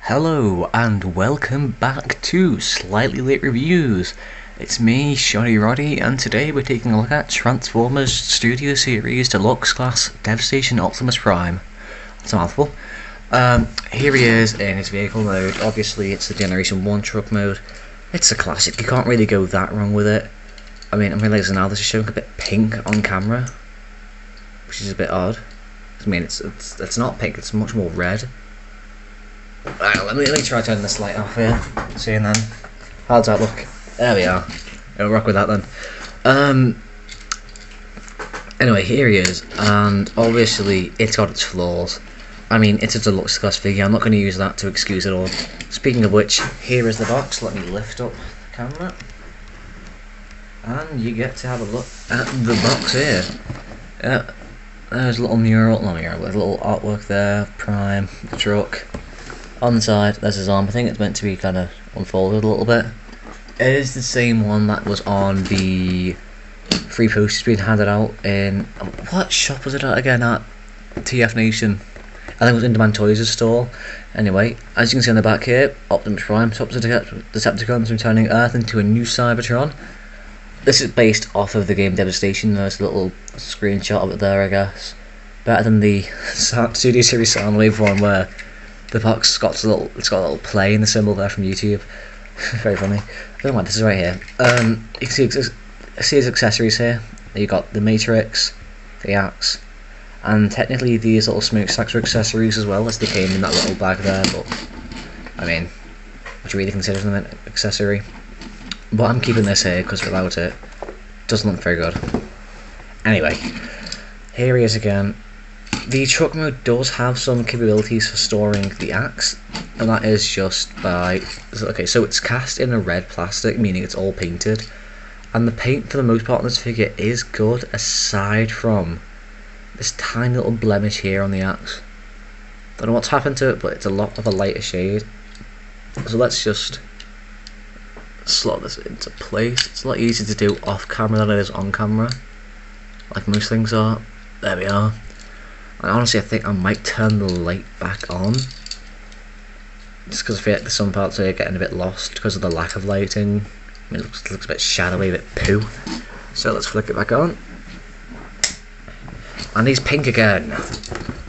Hello and welcome back to Slightly Late Reviews. It's me, Shoddy Roddy, and today we're taking a look at Transformers Studio Series Deluxe Class Devastation Optimus Prime. That's a mouthful. Here he is in his vehicle mode. Obviously it's the Generation 1 truck mode. It's a classic, you can't really go that wrong with it. I mean, I'm realising now this is showing a bit pink on camera, which is a bit odd. I mean, it's not pink, it's much more red. Right, let me try turning this light off here. See then. How does that look? There we are. I'll rock with that then. Anyway, here he is, and obviously it's got its flaws. I mean, it's a deluxe class figure. I'm not going to use that to excuse it all. Speaking of which, here is the box. Let me lift up the camera, and you get to have a look at the box here. Yeah, there's a little mural, there's a little artwork there. Prime, the truck. On the side, there's his arm. I think it's meant to be kind of unfolded a little bit. It is the same one that was on the free posters being handed out in... What shop was it at again? At TF Nation. I think it was in Demand Toys' store. Anyway, as you can see on the back here, Optimus Prime stops the Decepticons from turning Earth into a new Cybertron. This is based off of the game Devastation. There's a little screenshot of it there, I guess. Better than the Studio Series Soundwave one where the box got a little play in the symbol there from YouTube. Very funny. I don't know what this is right here. You can see his accessories here. You got the Matrix, the axe, and technically these little smokestacks are accessories as well, as they came in that little bag there. But I mean, would you really consider them an accessory? But I'm keeping this here because without it, doesn't look very good. Anyway, here he is again. The truck mode does have some capabilities for storing the axe, and that is just by... Okay, so it's cast in a red plastic, meaning it's all painted, and the paint for the most part on this figure is good, aside from this tiny little blemish here on the axe. Don't know what's happened to it, but it's a lot of a lighter shade. So let's just slot this into place. It's a lot easier to do off camera than it is on camera, like most things are. There we are. And honestly, I think I might turn the light back on, just because I feel like there's some parts here getting a bit lost because of the lack of lighting. I mean, it looks a bit shadowy, a bit poo. So let's flick it back on. And he's pink again.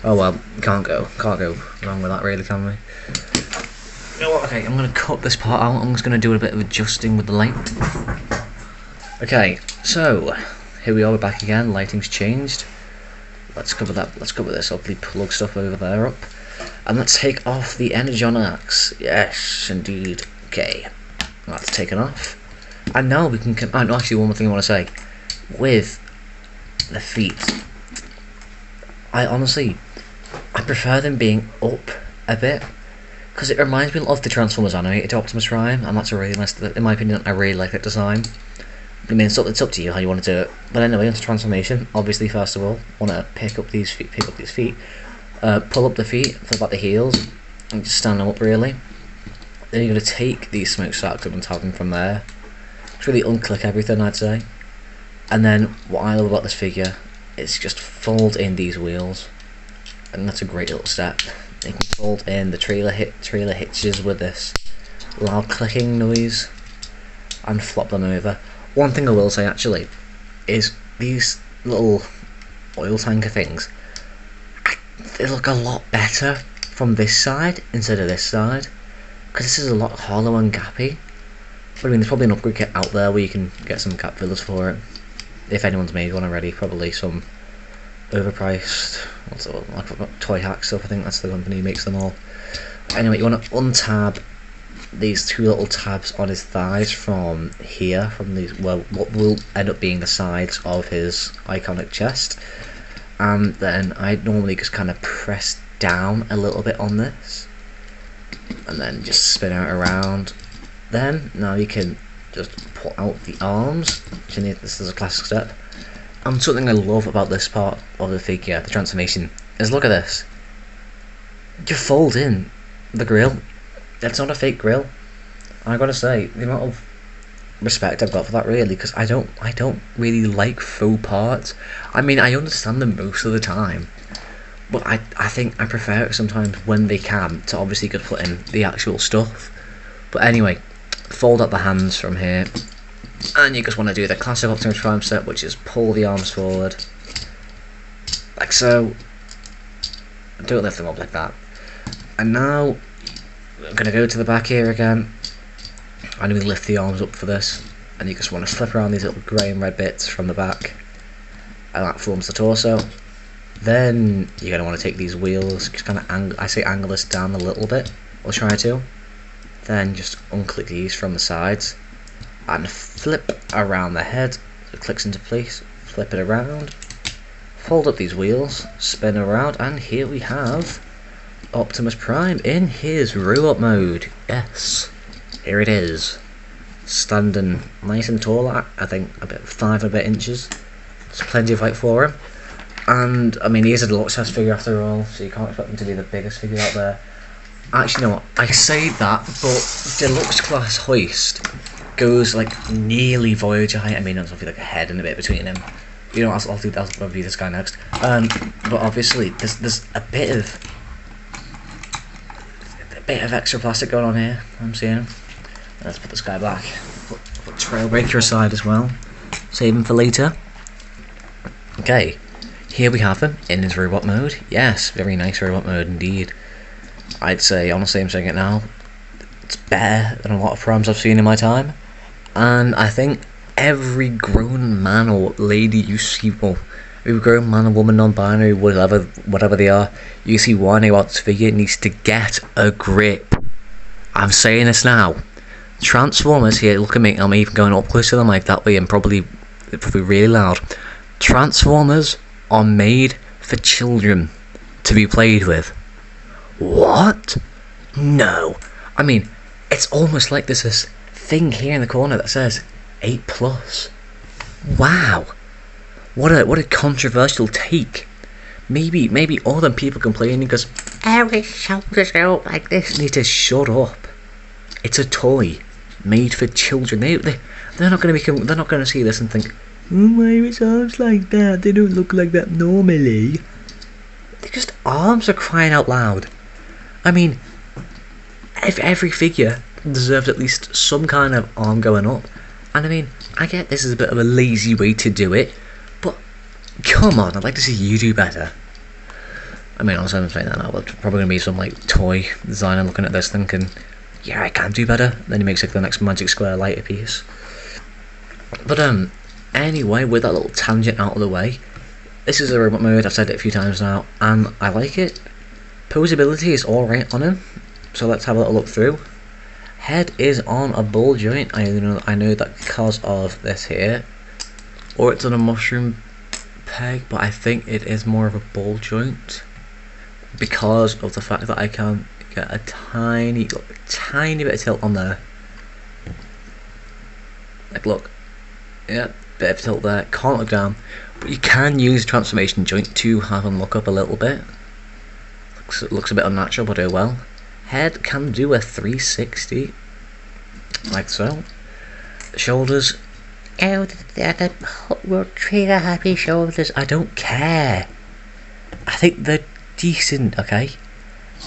Oh well, can't go wrong with that really, can we? You know what, okay, I'm going to cut this part out. I'm just going to do a bit of adjusting with the light. Okay, so here we are, we're back again. Lighting's changed. Let's cover that. Let's cover this. Hopefully, plug stuff over there up, and let's take off the Energon axe. Yes, indeed. Okay, that's taken off, and now we can. Oh, no, actually, one more thing I want to say. With the feet, I prefer them being up a bit, because it reminds me of the Transformers animated Optimus Prime, and that's a really nice. In my opinion, I really like that design. I mean, it's up to you how you want to do it. But anyway, onto transformation. Obviously, first of all, want to pick up these feet, pull up the feet, pull back the heels, and just stand them up really. Then you're going to take these smokestacks up and tap them from there. Just really unclick everything, I'd say. And then what I love about this figure is just fold in these wheels, and that's a great little step. You can fold in the trailer hitches with this loud clicking noise, and flop them over. One thing I will say actually is these little oil tanker things, they look a lot better from this side instead of this side, because this is a lot hollow and gappy. But I mean, there's probably an upgrade kit out there where you can get some gap fillers for it, if anyone's made one already. Probably some overpriced, what's it, like Toy Hack stuff. I think that's the company who makes them all. Anyway, you want to untab these two little tabs on his thighs from here, from these, well, what will end up being the sides of his iconic chest, and then I normally just kind of press down a little bit on this, and then just spin it around. Then now you can just pull out the arms, which you need. This is a classic step. And something I love about this part of the figure, the transformation, is look at this. You fold in the grill. It's not a fake grill. I gotta say, the amount of respect I've got for that really, because I don't really like faux parts. I mean, I understand them most of the time, But I think I prefer it sometimes when they can to obviously just put in the actual stuff. But anyway, fold up the hands from here, and you just want to do the classic Optimus Prime step, which is pull the arms forward, like so. Don't lift them up like that. And now I'm going to go to the back here again, and we lift the arms up for this, and you just want to slip around these little grey and red bits from the back, and that forms the torso. Then you're going to want to take these wheels, just kind of angle this down a little bit, or try to. Then just unclick these from the sides, and flip around the head, so it clicks into place, flip it around, fold up these wheels, spin around, and here we have Optimus Prime in his robot mode. Yes, here it is, standing nice and tall at, I think, about 5 and a bit inches. There's plenty of height for him, and I mean, he is a deluxe size figure after all, so you can't expect him to be the biggest figure out there. Actually, you know what, I say that, but deluxe class hoist goes like nearly Voyager height. I mean, there's obviously like a head and a bit between him. You know, I'll do that. I'll be this guy next. But obviously, there's a bit of extra plastic going on here. I'm seeing. Let's put this guy back. Put Trailbreaker aside as well. Save him for later. Okay, here we have him in his robot mode. Yes, very nice robot mode indeed. I'd say, honestly, I'm saying it now, it's better than a lot of primes I've seen in my time, and I think every grown man or lady you see, well, every grown man or woman, non-binary, whatever they are, you see one about this figure needs to get a grip. I'm saying this now. Transformers here, look at me, I'm even going up close to the mic that way and probably really loud. Transformers are made for children to be played with. What? No. I mean, it's almost like there's this thing here in the corner that says 8+. Wow. What a controversial take. Maybe all them people complaining because his shoulders out like this need to shut up. It's a toy made for children. They're not going to see this and think, why are his arms like that? They don't look like that normally. They're just arms for crying out loud. I mean, if every figure deserves at least some kind of arm going up, and I mean, I get this is a bit of a lazy way to do it, but come on, I'd like to see you do better. I mean, honestly, I'm saying that now, but probably going to be some like toy designer looking at this thinking, yeah, I can do better. Then he makes like the next Magic Square lighter piece. But anyway, with that little tangent out of the way, this is a robot mode. I've said it a few times now, and I like it. Posability is alright on him, so let's have a little look through. Head is on a ball joint. I know that because of this here, or it's on a mushroom peg, but I think it is more of a ball joint because of the fact that I can get a tiny bit of tilt on there. Like, look, yeah, bit of tilt there. Can't look down, but you can use transformation joint to have him look up a little bit. Looks a bit unnatural, but oh well. Head can do a 360, like so. Shoulders, oh, the World Trigger happy shoulders. I don't care. I think they're decent. Okay,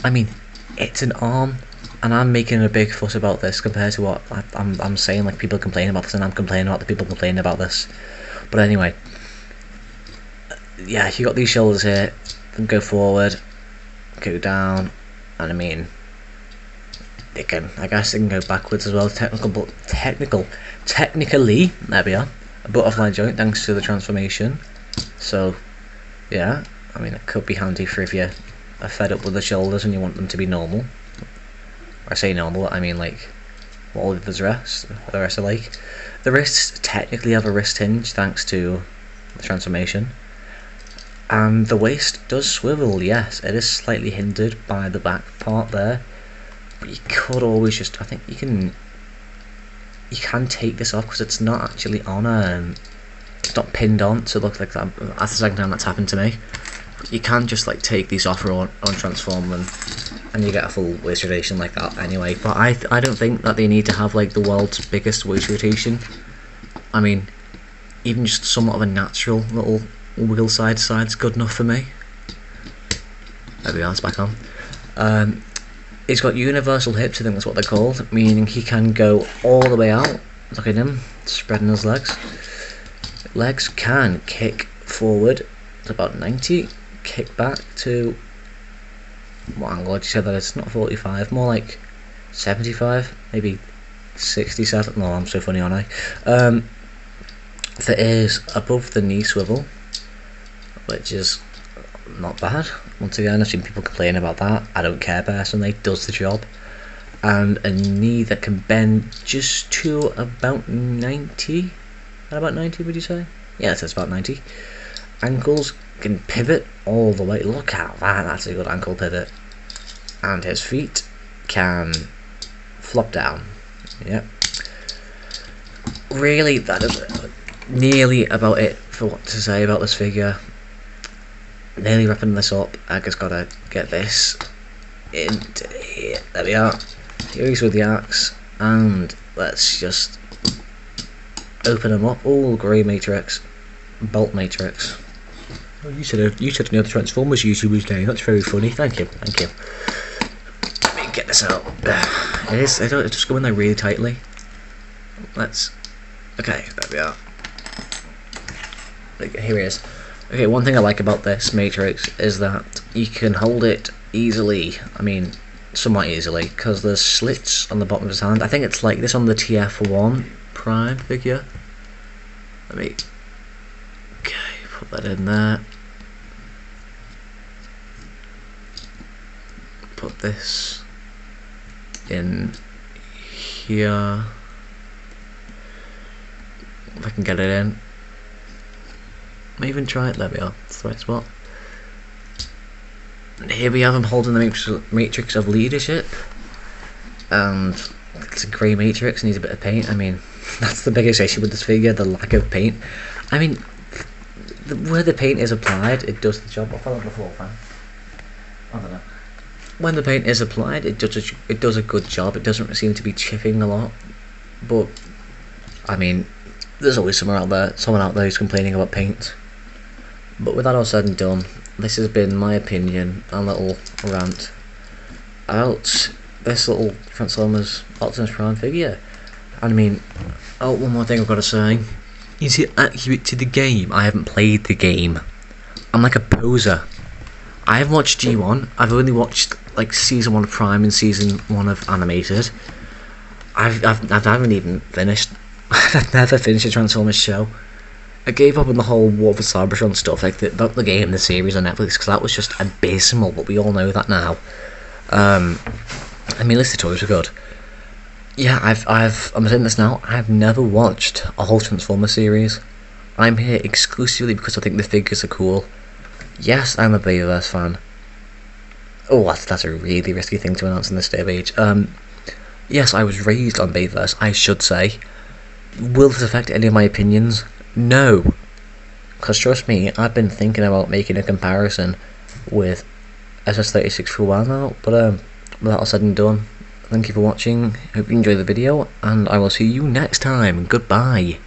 I mean, it's an arm, and I'm making a big fuss about this compared to what I'm saying. Like, people complain about this, and I'm complaining about the people complaining about this. But anyway, yeah, you got these shoulders here. Then go forward, go down, and I mean, I guess they can go backwards as well. Technically, there we are, a butterfly joint thanks to the transformation. So, yeah, I mean, it could be handy for if you are fed up with the shoulders and you want them to be normal. I say normal, I mean like what all of the rest are like. The wrists technically have a wrist hinge thanks to the transformation. And the waist does swivel, yes, it is slightly hindered by the back part there. But you could always just, I think you can take this off because it's not actually on it's not pinned on to look like that. That's the second time that's happened to me. You can just like take these off or untransform them, and you get a full waist rotation like that anyway. But I don't think that they need to have like the world's biggest waist rotation. I mean, even just somewhat of a natural little wheel side to side's good enough for me. There we are, it's back on. He's got universal hips, I think that's what they're called, meaning he can go all the way out. Look at him, spreading his legs. Legs can kick forward to about 90, kick back to, what angle did you say that is? Not 45, more like 75, maybe 67. No, I'm so funny, aren't I? There is above the knee swivel, which is not bad. Once again, I've seen people complain about that. I don't care personally, does the job. And a knee that can bend just to about 90. At about 90, would you say? Yeah, it says about 90. Ankles can pivot all the way. Look at that, that's a good ankle pivot. And his feet can flop down. Yep. Really, that is nearly about it for what to say about this figure. Nearly wrapping this up. I just gotta get this into here. There we are. Here he's with the axe, and let's just open him up. Oh, grey matrix, bolt matrix. Oh, you should know the Transformers YouTuber's name. That's very funny. Thank you, thank you. Let me get this out. It is. It's just going there really tightly. Let's. Okay, there we are. Here he is. Okay, one thing I like about this matrix is that you can hold it easily. I mean, somewhat easily, because there's slits on the bottom of his hand. I think it's like this on the TF1 Prime figure. Let me. Okay, put that in there. Put this in here. If I can get it in. May even try it. There we are. That's the right spot. And here we have him holding the matrix of leadership. And it's a grey matrix, needs a bit of paint. I mean, that's the biggest issue with this figure, the lack of paint. I mean, where the paint is applied, it does the job. I'll follow the floor fan. I don't know. When the paint is applied, it does a good job. It doesn't seem to be chipping a lot. But, I mean, there's always someone out there who's complaining about paint. But with that all said and done, this has been my opinion and little rant about this little Transformers Optimus Prime figure. And I mean, oh, one more thing I've got to say. Is it accurate to the game? I haven't played the game. I'm like a poser. I haven't watched G1. I've only watched like season 1 of Prime and season 1 of Animated. I haven't even finished. I've never finished a Transformers show. I gave up on the whole War for Cybertron stuff, like not the game, the series on Netflix, because that was just abysmal. But we all know that now. I mean, at least the toys were good. Yeah, I'm saying this now. I've never watched a whole Transformers series. I'm here exclusively because I think the figures are cool. Yes, I'm a Bayverse fan. Oh, that's a really risky thing to announce in this day of age. Yes, I was raised on Bayverse, I should say. Will this affect any of my opinions? No. Because trust me, I've been thinking about making a comparison with SS36 for a while now. But with that all said and done, thank you for watching. Hope you enjoyed the video, and I will see you next time. Goodbye.